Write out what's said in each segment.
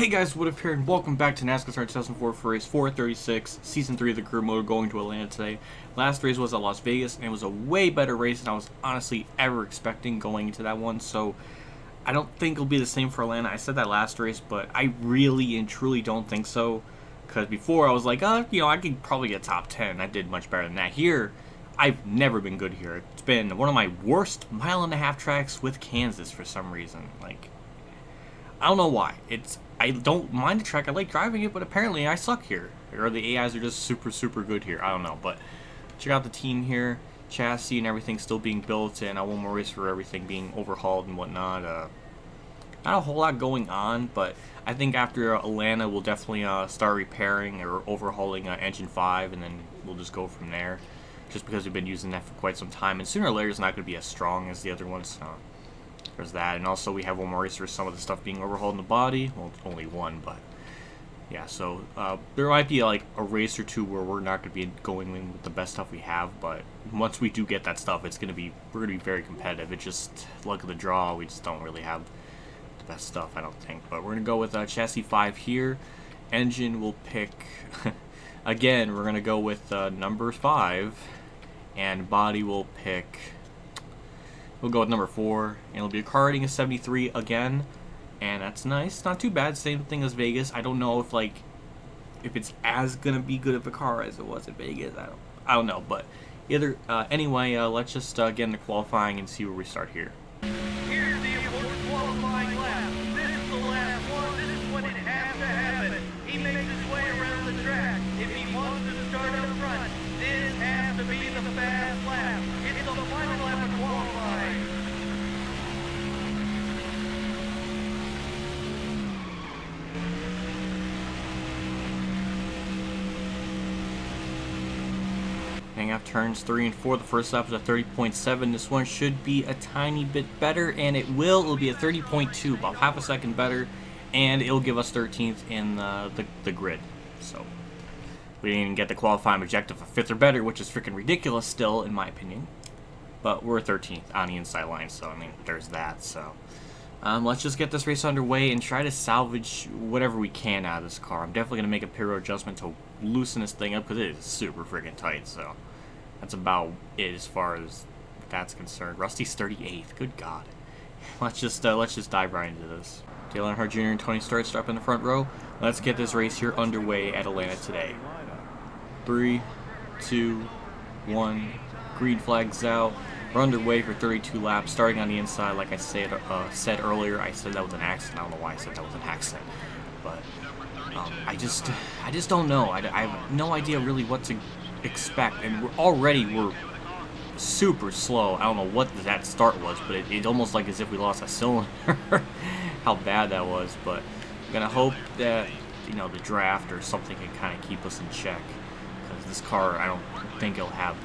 Hey guys, what up here, and welcome back to NASCAR 2004 for race 436, Season 3 of the career mode going to Atlanta today. Last race was at Las Vegas, and it was a way better race than I was honestly ever expecting going into that one, so I don't think it'll be the same for Atlanta. I said that last race, but I really and truly don't think so, because before I was like, I could probably get top 10. I did much better than that. Here, I've never been good here. It's been one of my worst mile-and-a-half tracks with Kansas for some reason. Like, I don't know why. I don't mind the track. I like driving it, but apparently I suck here. Or the AIs are just super good here. I don't know, but check out the team here. Chassis and everything still being built, and one more race for everything being overhauled and whatnot. Not a whole lot going on, but I think after Atlanta, we'll definitely start repairing or overhauling Engine 5, and then we'll just go from there. Just because we've been using that for quite some time, and sooner or later it's not going to be as strong as the other ones. There's that, and also we have one more race for some of the stuff being overhauled in the body. Well, only one, but yeah. So there might be like a race or two where we're not going to be going in with the best stuff we have, but once we do get that stuff, we're going to be very competitive. It's just luck of the draw. We just don't really have the best stuff, I don't think. But we're going to go with chassis 5 here. Engine we'll pick again. We're going to go with number 5, and body we'll pick. We'll go with number 4, and it'll be a car rating of 73 again, and that's nice. Not too bad. Same thing as Vegas. I don't know if it's as gonna be good of a car as it was at Vegas. I don't know, but either anyway, let's just get into qualifying and see where we start here. Here's the important qualifying lap. This is the last one. This is when it has to happen. He makes his way around the track. If he wants to start up front, this has to be the fast lap. It's the final lap of qualifying. Hang out turns 3 and 4. The first lap was at 30.7. This one should be a tiny bit better, and it will. It'll be a 30.2, about half a second better, and it'll give us 13th in the grid. So we didn't even get the qualifying objective of 5th or better, which is freaking ridiculous still, in my opinion. But we're 13th on the inside line, so I mean, there's that. So let's just get this race underway and try to salvage whatever we can out of this car. I'm definitely going to make a pyro adjustment to loosen this thing up because it is super freaking tight. So that's about it as far as that's concerned. Rusty's 38th. Good God. Let's just dive right into this. Dale Earnhardt Jr. and Tony Stewart up in the front row. Let's get this race here underway at Atlanta today. 3, 2, 1. Green flags out. We're underway for 32 laps, starting on the inside. Like I said earlier, I said that was an accident. I don't know why I said that was an accident, but I just don't know. I have no idea really what to expect, and we're super slow. I don't know what that start was, but it's almost like as if we lost a cylinder. How bad that was, but I'm gonna hope that the draft or something can kind of keep us in check, because this car, I don't think it'll have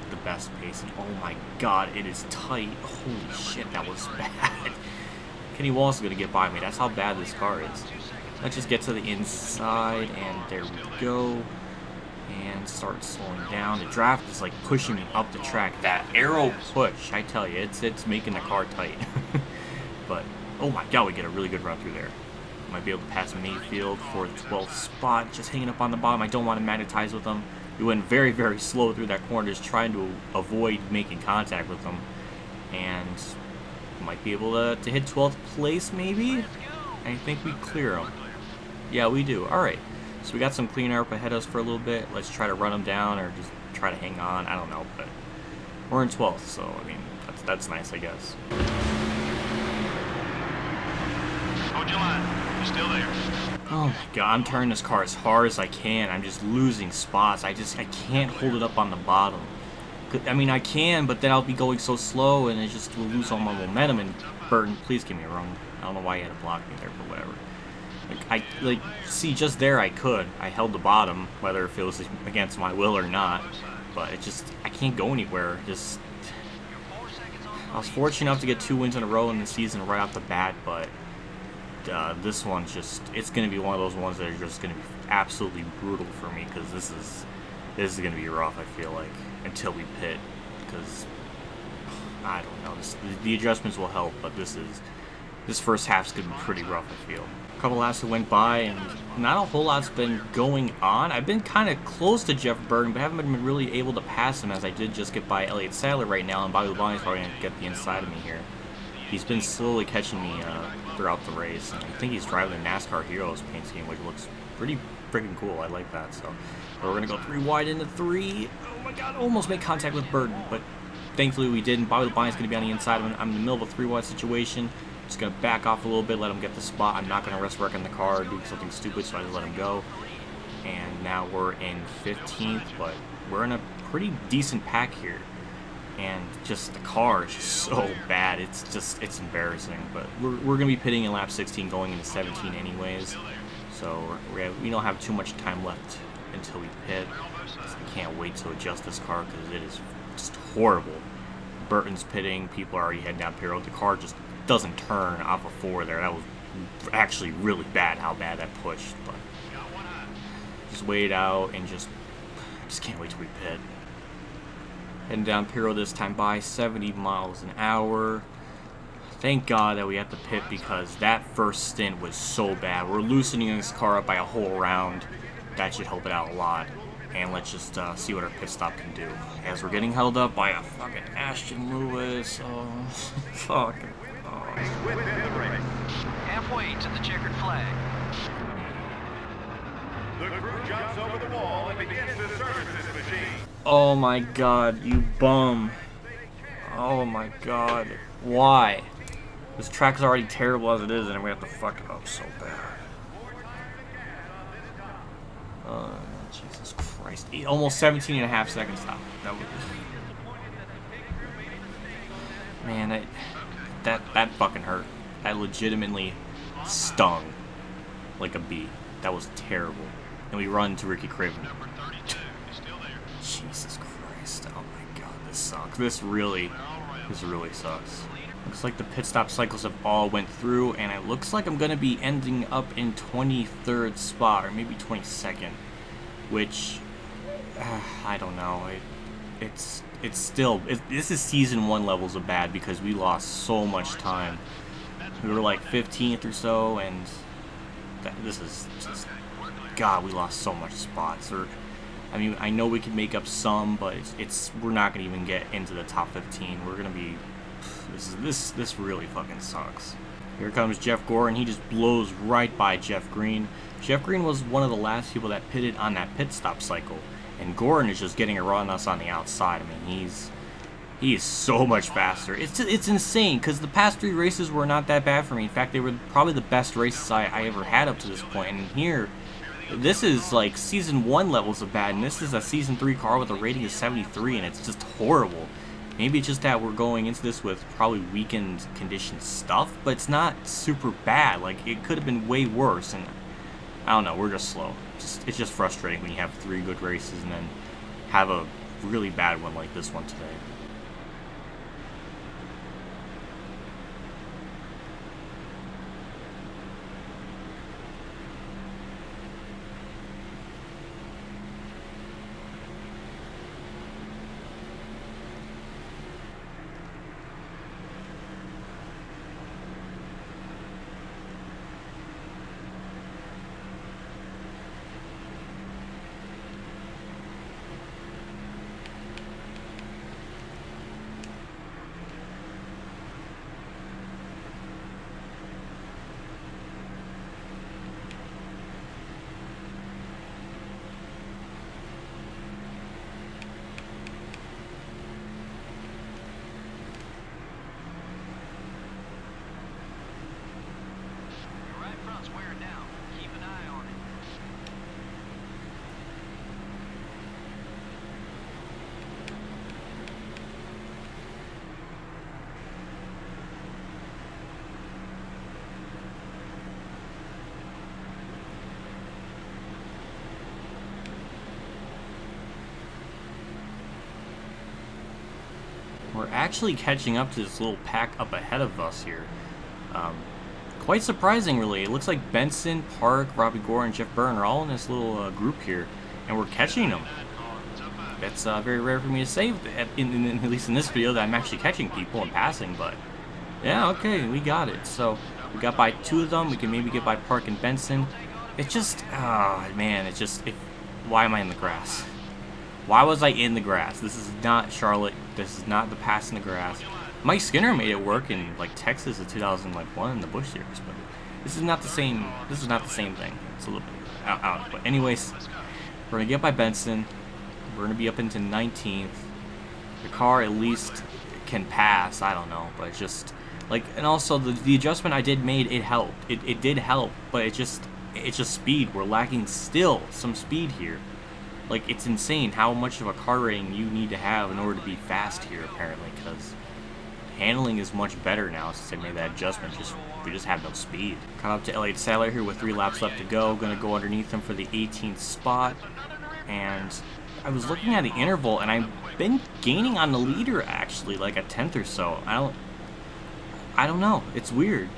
the best pace. And oh my God, it is tight. Holy shit, that was bad. Kenny Wallace is gonna get by me. That's how bad this car is. Let's just get to the inside, and there we go, and start slowing down. The draft is like pushing me up the track. That arrow push, I tell you, it's making the car tight. But oh my God, we get a really good run through there. Might be able to pass Mayfield for the 12th spot, just hanging up on the bottom. I don't want to magnetize with them. We went very slow through that corner, just trying to avoid making contact with them, and might be able to hit 12th place maybe. I think we clear them. Yeah, we do. All right, so we got some cleaner up ahead of us for a little bit. Let's try to run them down or just try to hang on. I don't know, but we're in 12th, so I mean that's nice, I guess. Hold your line. You're still there. Oh my God, I'm turning this car as hard as I can. I'm just losing spots. I can't hold it up on the bottom. I mean, I can, but then I'll be going so slow, and it just will lose all my momentum. And Burton, please give me a run. I don't know why you had to block me there, but whatever. See, just there I could. I held the bottom, whether if it was against my will or not. But I can't go anywhere. I was fortunate enough to get 2 wins in a row in the season right off the bat, but this one's it's going to be one of those ones that are just going to be absolutely brutal for me, because this is going to be rough, I feel like, until we pit, because I don't know, the adjustments will help, but this first half's going to be pretty rough, I feel. A couple laps that went by, and not a whole lot's been going on. I've been kind of close to Jeff Burton, but haven't been really able to pass him, as I did just get by Elliott Sadler right now, and Bobby Labonte's probably going to get the inside of me here. He's been slowly catching me throughout the race, and I think he's driving the NASCAR Heroes paint scheme, which looks pretty freaking cool. I like that. So we're going to go 3 wide into 3. Oh my god, almost made contact with Burton, but thankfully we didn't. Bobby Labonte's going to be on the inside of him. I'm in the middle of a 3 wide situation. Just going to back off a little bit, let him get the spot. I'm not going to risk wrecking the car or do something stupid, so I just let him go. And now we're in 15th, but we're in a pretty decent pack here. And just the car is just so bad. It's embarrassing. But we're going to be pitting in lap 16 going into 17 anyways. So we don't have too much time left until we pit. I can't wait to adjust this car because it is just horrible. Burton's pitting. People are already heading down pit road. The car just doesn't turn off of 4 there. That was actually really bad how bad that pushed. But just wait it out and just can't wait till we pit. Heading down pit road this time by 70 miles an hour. Thank God that we had to pit because that first stint was so bad. We're loosening this car up by a whole round. That should help it out a lot. And let's just see what our pit stop can do. As we're getting held up by a fucking Ashton Lewis. Oh, fuck. Oh. Halfway to the checkered flag. The crew jumps over the wall and begins to service this machine. Oh my god, you bum. Oh my god. Why? This track is already terrible as it is, and we have to fuck it up so bad. Jesus Christ. Almost 17 and a half seconds stop. That was... Man, that fucking hurt. That legitimately stung like a bee. That was terrible. And we run to Ricky Craven. Jesus Christ. Oh my god, this sucks. This really sucks. Looks like the pit stop cycles have all went through, and it looks like I'm going to be ending up in 23rd spot, or maybe 22nd, which, I don't know. It's still, this is season 1 levels of bad because we lost so much time. We were like 15th or so, and this is just, God, we lost so much spots. I mean, I know we can make up some, but we're not going to even get into the top 15. We're going to be, this really fucking sucks. Here comes Jeff Gordon. He just blows right by Jeff Green. Jeff Green was one of the last people that pitted on that pit stop cycle, and Gordon is just getting around us on the outside. I mean, he is so much faster. It's insane because the past 3 races were not that bad for me. In fact, they were probably the best races I ever had up to this point. And here, this is like season 1 levels of bad, and this is a season 3 car with a rating of 73, and it's just horrible. Maybe it's just that we're going into this with probably weakened condition stuff, but it's not super bad. Like, it could have been way worse, and I don't know, we're just slow. It's just frustrating when you have 3 good races and then have a really bad one like this one today. We're actually catching up to this little pack up ahead of us here. Quite surprising, really. It looks like Benson, Park, Robbie Gore, and Jeff Byrne are all in this little group here, and we're catching them. That's very rare for me to say, at least in this video, that I'm actually catching people and passing, but yeah, okay, we got it. So We got by 2 of them. We can maybe get by Park and Benson. It's just, oh man, it's just, why am I in the grass? Why was I in the grass? This is not Charlotte. This is not the pass in the grass. Mike Skinner made it work in like Texas in 2001 in the Busch Series, but this is not the same. This is not the same thing. It's a little bit out. But anyways, we're gonna get by Benson. We're gonna be up into 19th. The car at least can pass. I don't know, but it's just like, and also the adjustment I did made, it helped. It did help, but it's just speed. We're lacking still some speed here. Like, it's insane how much of a car rating you need to have in order to be fast here, apparently, because handling is much better now since they made that adjustment. We just have no speed. Caught up to Elliott Sadler here with 3 laps left to go. Gonna go underneath him for the 18th spot. And I was looking at the interval, and I've been gaining on the leader, actually, like a 10th or so. I don't know. It's weird.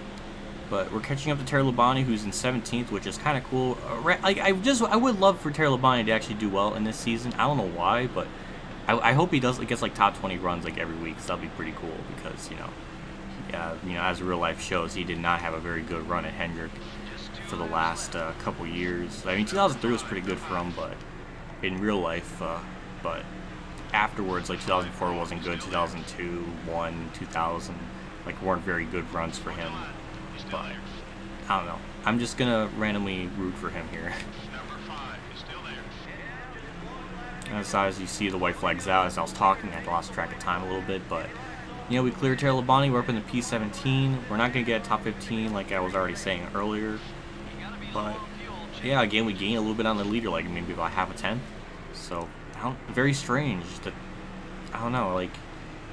But we're catching up to Terry Labonte, who's in 17th, which is kind of cool. Like, I would love for Terry Labonte to actually do well in this season. I don't know why, but I hope he gets like top 20 runs like every week. So that'll be pretty cool because as real life shows, he did not have a very good run at Hendrick for the last couple years. I mean, 2003 was pretty good for him, but in real life, but afterwards, like 2004 wasn't good. 2002, 2000, like weren't very good runs for him. But I don't know. I'm just gonna randomly root for him here. As you see the white flags out, as I was talking, I lost track of time a little bit, but we cleared Terry Labonte. We're up in the P17. We're not gonna get a top 15 like I was already saying earlier, but yeah, again we gained a little bit on the leader, like maybe about half a tenth. So very strange that I don't know, like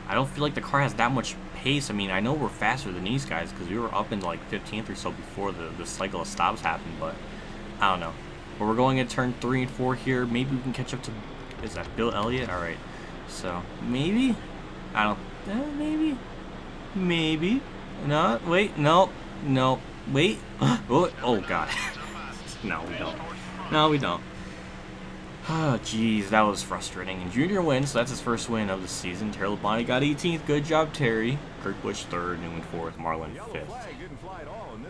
I don't feel like the car has that much pace. I mean, I know we're faster than these guys because we were up in like 15th or so before the cycle of stops happened, but I don't know. But we're going at turn 3 and 4 here. Maybe we can catch up to, is that Bill Elliott? All right, so maybe, I don't, maybe, no, wait, no, wait, oh god, no, we don't. Oh, jeez, that was frustrating. And Junior wins, so that's his first win of the season. Terry Labonte got 18th. Good job, Terry. Kurt Busch 3rd, Newman 4th, Marlin 5th.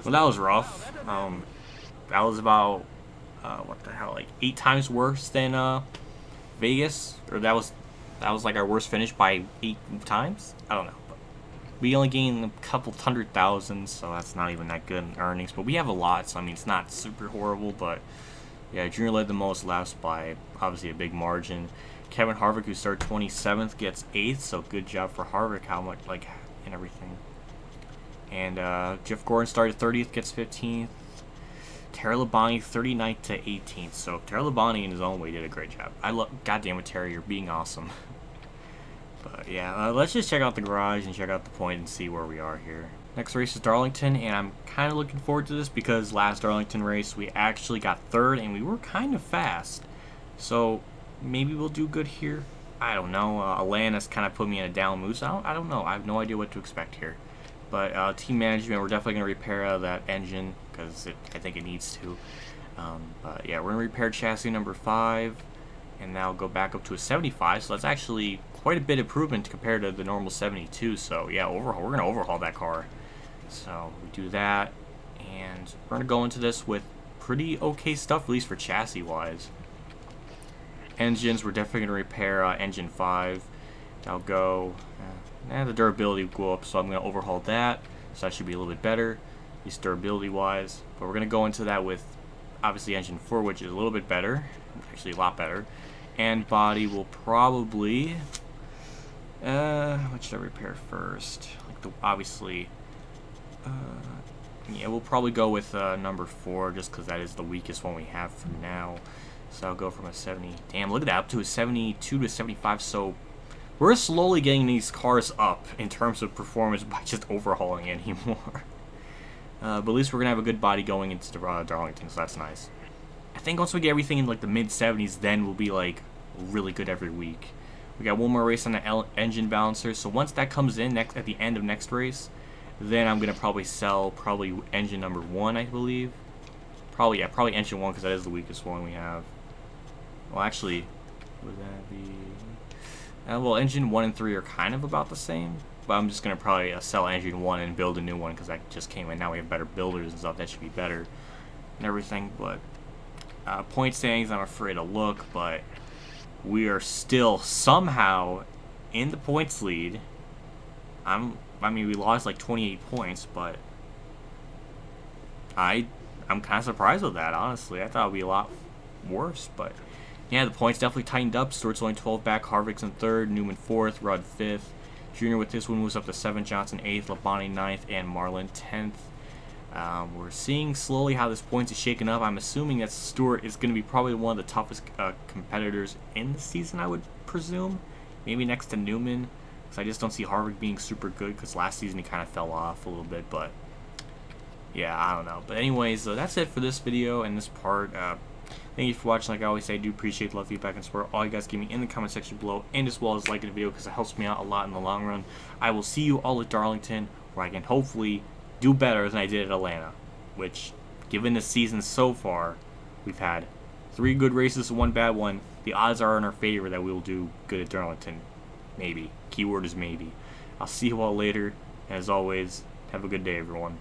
Well, that was rough. That was about, what the hell, like 8 times worse than Vegas. Or that was like our worst finish by 8 times? I don't know. But we only gained a couple 100,000, so that's not even that good in earnings. But we have a lot, so I mean, it's not super horrible, but yeah, Junior led the most laps by obviously a big margin. Kevin Harvick, who started 27th, gets 8th, so good job for Harvick, how much, like, and everything. And Jeff Gordon started 30th, gets 15th. Terry Labonte 39th to 18th, so Terry Labonte in his own way did a great job. Goddamn it, Terry, you're being awesome. But yeah, let's just check out the garage and check out the point and see where we are here. Next race is Darlington, and I'm kind of looking forward to this because last Darlington race we actually got 3rd and we were kind of fast. So maybe we'll do good here. I don't know. Alanis kind of put me in a down mood, so I don't know. I have no idea what to expect here. But team management, we're definitely going to repair that engine because I think it needs to. But yeah, we're going to repair chassis number 5 and now go back up to a 75. So that's actually quite a bit of improvement compared to the normal 72. So yeah, we're going to overhaul that car. So we do that, and we're going to go into this with pretty okay stuff, at least for chassis wise. Engines, we're definitely going to repair engine 5. That'll go, the durability will go up, so I'm going to overhaul that. So that should be a little bit better, at least durability wise. But we're going to go into that with obviously engine 4, which is a little bit better, actually a lot better. And body will probably, what should I repair first? Like obviously. Yeah, we'll probably go with number 4 just because that is the weakest one we have for now. So I'll go from a 70. Damn, look at that, up to a 72 to 75. So we're slowly getting these cars up in terms of performance by just overhauling anymore. But at least we're gonna have a good body going into the Darlington, so that's nice. I think once we get everything in like the mid 70s, then we'll be like really good every week. We got one more race on the engine balancer, so once that comes in at the end of next race, then I'm gonna probably sell engine number 1, I believe. Probably engine 1 because that is the weakest one we have. Well, actually, would that be? Well, engine 1 and 3 are kind of about the same. But I'm just going to probably sell engine 1 and build a new one because that just came in. Now we have better builders and stuff. That should be better and everything. But point standings, I'm afraid to look. But we are still somehow in the points lead. I mean, we lost like 28 points, but I'm kind of surprised with that, honestly. I thought it would be a lot worse, but yeah, the points definitely tightened up. Stewart's only 12 back, Harvick's in 3rd, Newman 4th, Rudd 5th. Junior with this one moves up to 7th, Johnson 8th, Labonte 9th, and Marlin 10th. We're seeing slowly how this points is shaking up. I'm assuming that Stewart is going to be probably one of the toughest competitors in the season, I would presume. Maybe next to Newman, because I just don't see Harvick being super good, because last season he kind of fell off a little bit, but yeah, I don't know. But anyways, that's it for this video and this part. Thank you for watching. Like I always say, I do appreciate love, feedback, and support. All you guys give me in the comment section below, and as well as liking the video, because it helps me out a lot in the long run. I will see you all at Darlington, where I can hopefully do better than I did at Atlanta, which, given the season so far, we've had 3 good races and 1 bad one. The odds are in our favor that we will do good at Darlington. Maybe. Keyword is maybe. I'll see you all later. And as always, have a good day, everyone.